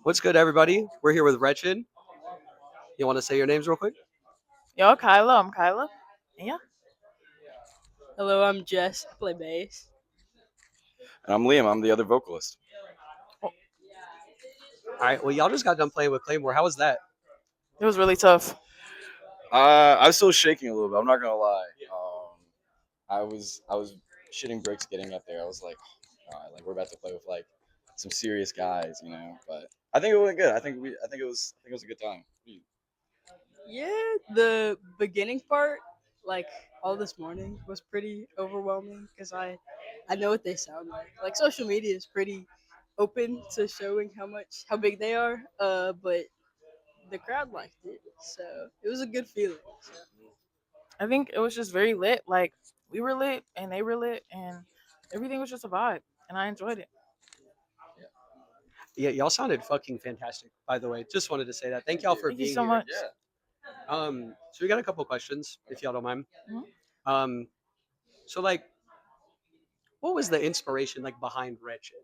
What's good, everybody? We're here with Wretched. You want to say your names real quick? Yo, Kyla, I'm Kyla. And yeah, Hello, I'm Jess. I play bass. And I'm Liam. I'm the other vocalist. All right. Well, y'all just got done playing with Claymore. How was that? it was really tough. I was still shaking a little bit. I'm not gonna lie. I was shitting bricks getting up there. I was like, oh, God, like we're about to play with like some serious guys, you know. But I think it went good. I think it was a good time. Yeah, the beginning part, like all this morning, was pretty overwhelming because I know what they sound like. Like social media is pretty open to showing how big they are. But the crowd liked it, so it was a good feeling. So. I think it was just very lit. Like we were lit and they were lit and everything was just a vibe. And I enjoyed it. Yeah, y'all sounded fucking fantastic. By the way, just wanted to say that. Thank y'all for Thank you being so here. much. Yeah. So we got a couple questions, if y'all don't mind. Mhm. Um, so like, what was the inspiration like behind Wretched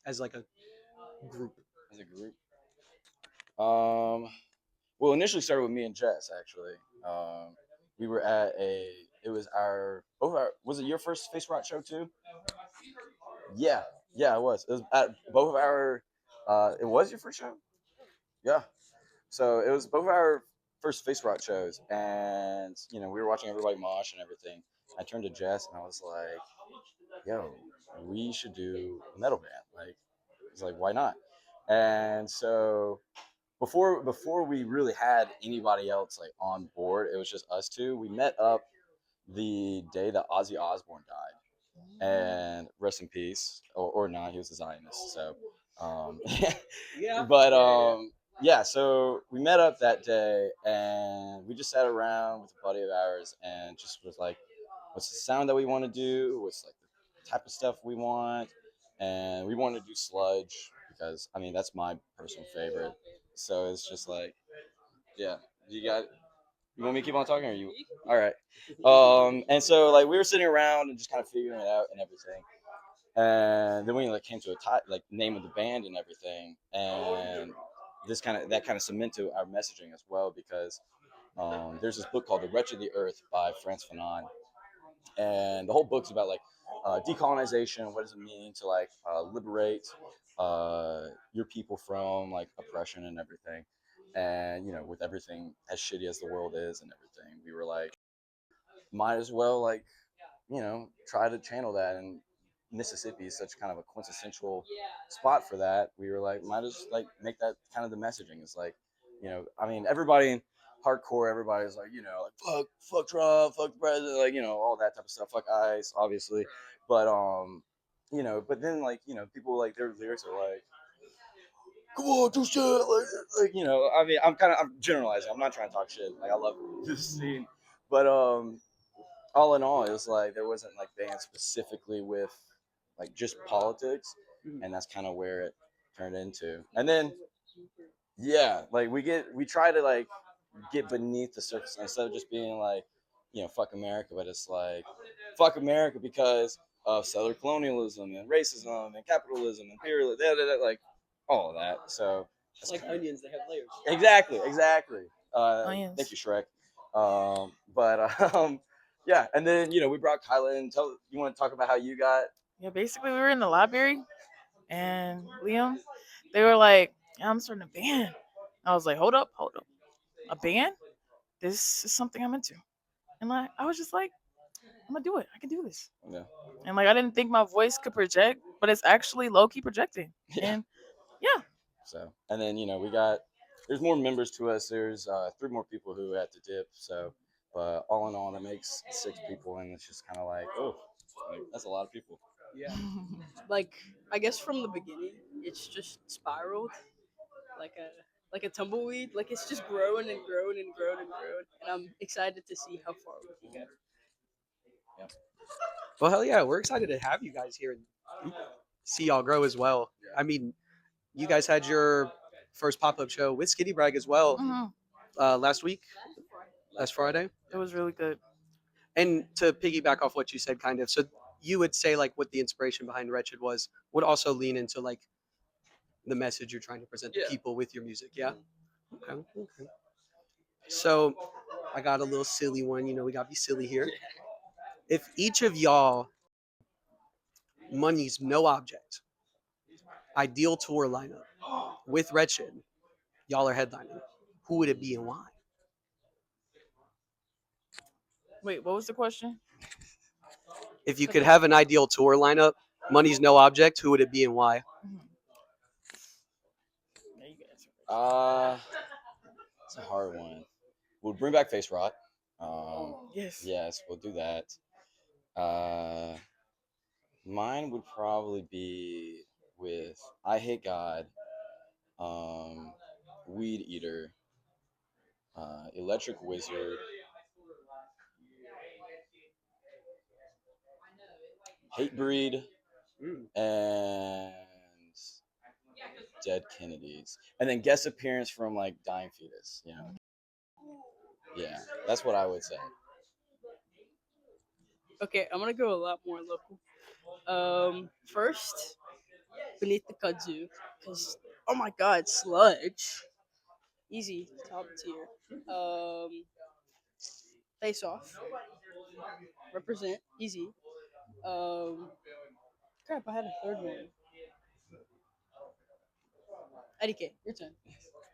as like a group? As a group. Well, initially started with me and Jess actually. We were at a. It was our. Was it your first Face Rock show too? Yeah, yeah, it was. It was at both of our. It was your first show. Yeah. So it was both of our first Face Rock shows, and we were watching everybody mosh and everything. I turned to Jess and I was like, "Yo, we should do a metal band." Like, it's like, why not? And so before we really had anybody else like on board, it was just us two. We met up the day that Ozzy Osbourne died, and rest in peace, or not, he was a Zionist. So, Yeah. but yeah, so we met up that day, and we just sat around with a buddy of ours, and just was like, what's the sound that we want to do? What's like the type of stuff we want? And we wanted to do sludge because I mean that's my personal favorite. So it's just like, yeah, you want me to keep on talking, or you? All right. And so like we were sitting around and just kind of figuring it out and everything. And then we like came to a like name of the band and everything, and that kind of cemented our messaging as well because there's this book called The Wretch of the Earth by Frantz Fanon, and the whole book's about like decolonization. What does it mean to like liberate your people from like oppression and everything? And with everything as shitty as the world is and everything, we were like, might as well like try to channel that. And Mississippi is such kind of a quintessential spot for that. We were like, might as like make that kind of the messaging. It's like, I mean, everybody in hardcore, everybody's like, like fuck Trump, fuck the president, like all that type of stuff. Fuck ICE, obviously, but but then like people like their lyrics are like, come on, do shit, like I mean, I'm generalizing. I'm not trying to talk shit. Like I love this scene, but all in all, it was like there wasn't like bands specifically with like just politics, and that's kind of where it turned into. And then yeah, like we try to like get beneath the surface instead of just being like fuck America, but it's like fuck America because of settler colonialism and racism and capitalism and imperialism, like all of that. So Just like onions, they have layers. exactly. Thank Onions. you, Shrek. But yeah, and then we brought Kyla in. You want to talk about how you got? Yeah, basically we were in the library and Liam, they were like, yeah, I'm starting a band. I was like, hold up, hold up. A band? This is something I'm into. And like I was just like, I'm gonna do it. I can do this. Yeah, And like I didn't think my voice could project, but it's actually low key projecting. yeah. And yeah, So and then we got there's more members to us. There's 3 more people who had to dip. So, but all in all, that makes 6 people, and it's just kind of like, oh, like, that's a lot of people. Yeah. Like I guess from the beginning, it's just spiraled like a tumbleweed. Like it's just growing and growing and growing and growing. And I'm excited to see how far we can go. Yeah. Well, hell yeah, we're excited to have you guys here and see y'all grow as well. I mean, you guys had your first pop-up show with Skinny Brag as well Mhm. last week, last Friday. It was really good. And to piggyback off what you said, kind of, so you would say like what the inspiration behind Wretched was would also lean into like the message you're trying to present to Yeah. people with your music. Yeah. Okay. Okay. So I got a little silly one. You know, we gotta be silly here. If each of y'all money's no object, ideal tour lineup with Wretched, y'all are headlining. Who would it be and why? Wait, what was the question? If you could have an ideal tour lineup, money's no object, who would it be and why? Mhm. Yeah, you can answer. It's a hard one. We'll bring back Face Rot. Yes. Yes, we'll do that. Mine would probably be with I Hate God, Weed Eater, Electric Wizard, Hate Breed, and Dead Kennedys, and then guest appearance from like Dying Fetus. You know, yeah, that's what I would say. Okay, I'm gonna go a lot more local. First, Beneath the Kudzu, because oh my god, Sludge, easy top tier. Face Off, represent, easy. Um, Crap, I had a third one. IDK, your turn.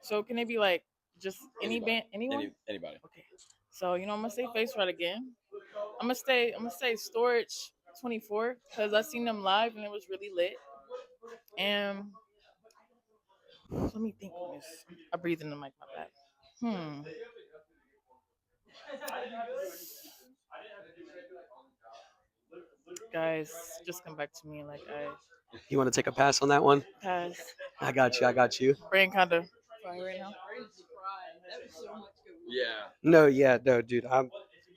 So can it be like just any band, anyone? Anybody. Okay. So I'm gonna say Face Right again. I'm gonna say Storage 24 because I seen them live and it was really lit. And let me think on this. I breathe in the mic, my bad. Guys, just come back to me. Like I You want to take a pass on that one? pass. I got you. I got you. Brain kind of frying right now. Yeah. No, yeah, no, dude. I'm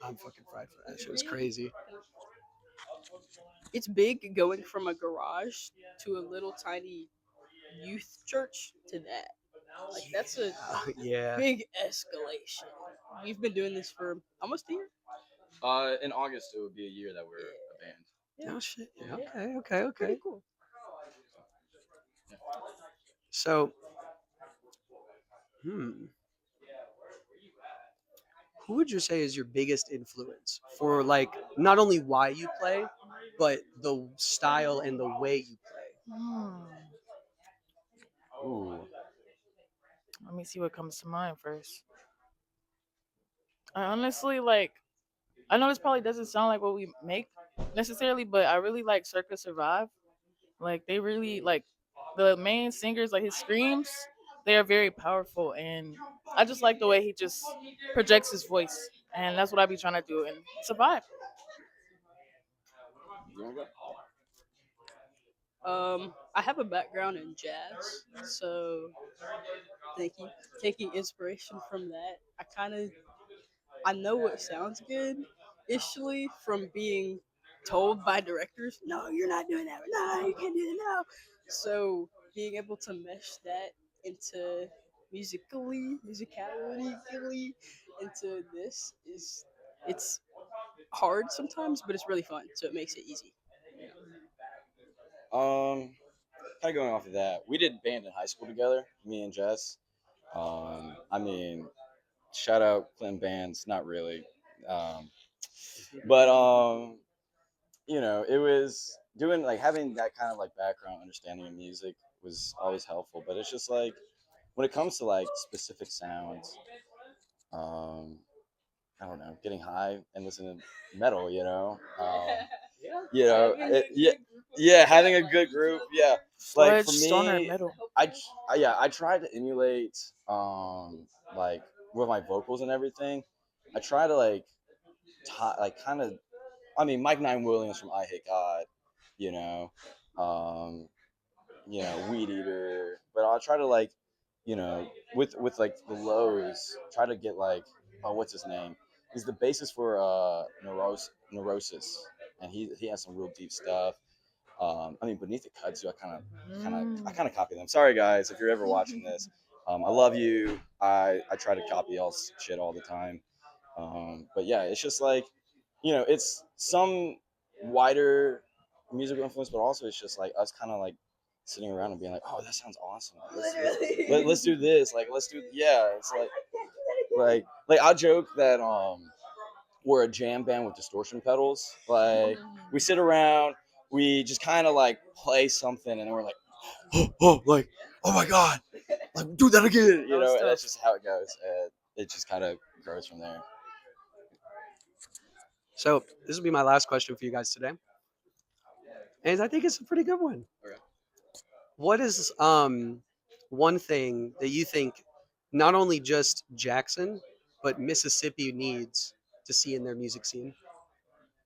fucking fried for that. Shit was crazy. It's big going from a garage to a little tiny youth church to that. Like that's a Yeah. big escalation. We've been doing this for almost a year. In August it would be a year that we're a band. Oh shit. Yeah. Okay. Okay. Okay. Pretty cool. So, who would you say is your biggest influence for like not only why you play, but the style and the way you play? Ooh. Let me see what comes to mind first. I honestly like. I know this probably doesn't sound like what we make necessarily, but I really like Circa Survive. Like they really like the main singers, like his screams, they are very powerful, and I just like the way he just projects his voice, and that's what I be trying to do and survive. I have a background in jazz, so thank you. Taking inspiration from that, I know what sounds good, ishly from being told by directors, no, you're not doing that. No, you can't do that. No. So being able to mesh that into musicality into this it's hard sometimes, but it's really fun. So it makes it easy. Kind of going off of that, we did band in high school together, me and Jess. I mean, shout out Clinton bands, not really, but it was doing like having that kind of like background understanding of music was always helpful. But it's just like when it comes to like specific sounds, um, I don't know, getting high and listening to metal, yeah, having a good group, yeah. Like Sludge, for stoner, me, metal. I tried to emulate like with my vocals and everything. I try to like like kind of, I mean, Mike Nine Williams from I Hate God, you know, um, Weed Eater, but I'll try to like, with like the lows, try to get like, oh, what's his name? He's the bassist for Neurosis, and he has some real deep stuff. I mean, Beneath the Kudzu, I kind of copy them. Sorry guys, if you're ever watching this, I love you. I try to copy y'all's shit all the time. But yeah, it's just like, it's some wider musical influence, but also it's just like us kind of like sitting around and being like, oh, that sounds awesome. Literally. Let's do this. Like, let's do, yeah. It's like I joke that we're a jam band with distortion pedals. Like, we sit around, we just kind of like play something, and we're like, like, oh my god, like do that again, you know. And that's just how it goes. And it just kind of grows from there. So this will be my last question for you guys today, and I think it's a pretty good one. Okay. What is one thing that you think not only just Jackson but Mississippi needs to see in their music scene?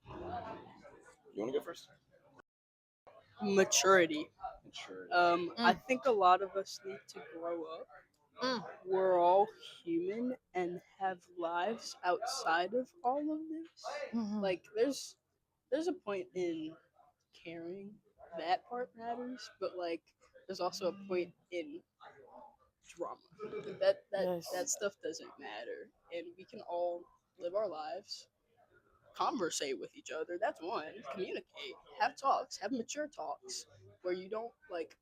You want to go first? Maturity. I think a lot of us need to grow up. We're all human and have lives outside of all of this. Like there's a point in caring that part matters, but like there's also a point in drama. That stuff doesn't matter, and we can all live our lives, conversate with each other. That's one. Communicate, have talks, have mature talks where you don't like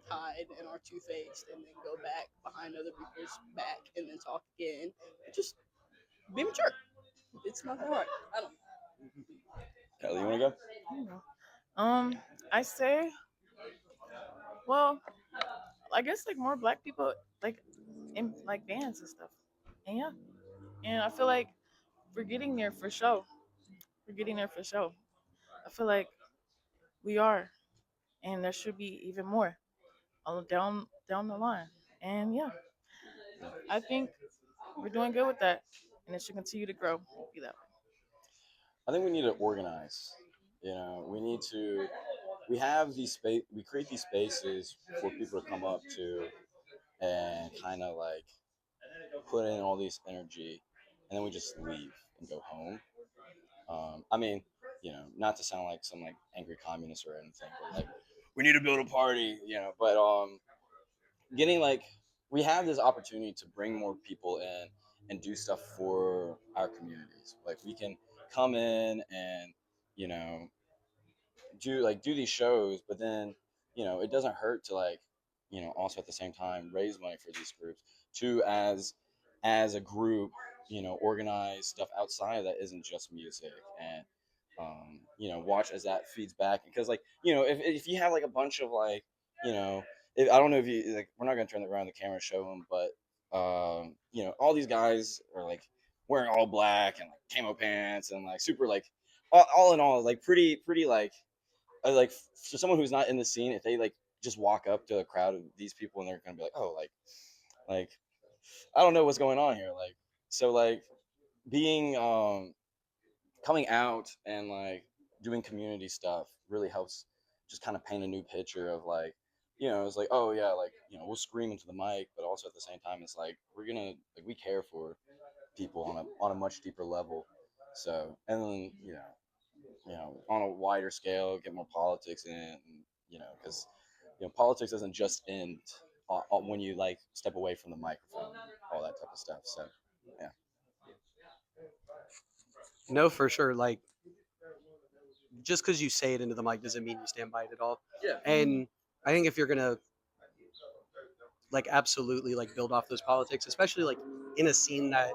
hide and are two-faced and then go back behind other people's back and then talk again. Just be mature. It's not that hard. I don't know. Kelly, you want to go? I say, well, I guess like more black people like in like bands and stuff. And yeah. And I feel like we're getting there for sure. We're getting there for sure. I feel like we are. And there should be even more down the line. And yeah. I think we're doing good with that. And it should continue to grow. Be that way. I think we need to organize. You know, we have these space, we create these spaces for people to come up to and kind of like put in all this energy, and then we just leave and go home. I mean, you know, not to sound like some like angry communist or anything, but like we need to build a party, you know. But getting like we have this opportunity to bring more people in and do stuff for our communities. Like we can come in and you know do these shows, but then you know it doesn't hurt to like you know also at the same time raise money for these groups to as a group you know organize stuff outside that isn't just music and you know watch as that feeds back because like you know if you have like a bunch of like you know I don't know if you like we're not gonna turn around the camera and show them but you know all these guys are like wearing all black and like camo pants and like super like all in all like pretty like for someone who's not in the scene, if they like just walk up to a crowd of these people and they're gonna be like, oh, like I don't know what's going on here. Like so like being coming out and like doing community stuff really helps just kind of paint a new picture of like you know it's like oh yeah like you know we'll scream into the mic but also at the same time it's like we're gonna like we care for people on a much deeper level so and then you know, on a wider scale, get more politics in, you know, because, you know, politics doesn't just end when you like step away from the microphone, all that type of stuff. So, yeah. No, for sure. Like, just because you say it into the mic doesn't mean you stand by it at all. Yeah. And I think if you're gonna like absolutely like build off those politics, especially like in a scene that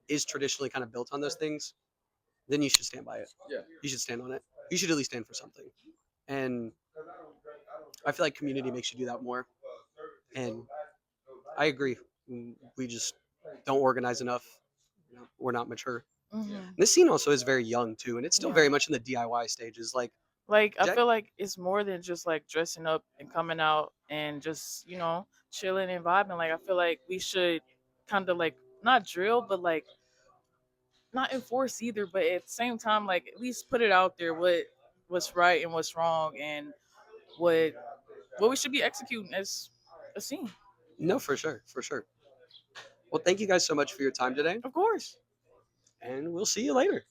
is traditionally kind of built on those things, then you should stand by it. Yeah. You should stand on it. You should at least stand for something. And I feel like community makes you do that more. And I agree. We just don't organize enough. You know, we're not mature. This scene also is very young too, and it's still very much in the DIY stages. Like I feel like it's more than just like dressing up and coming out and just you know chilling and vibing. Like I feel like we should kind of like not drill, but like not enforce either. But at the same time, like at least put it out there what's right and what's wrong and what we should be executing as a scene. no, for sure, for sure. Well, thank you guys so much for your time today, Of course. and we'll see you later.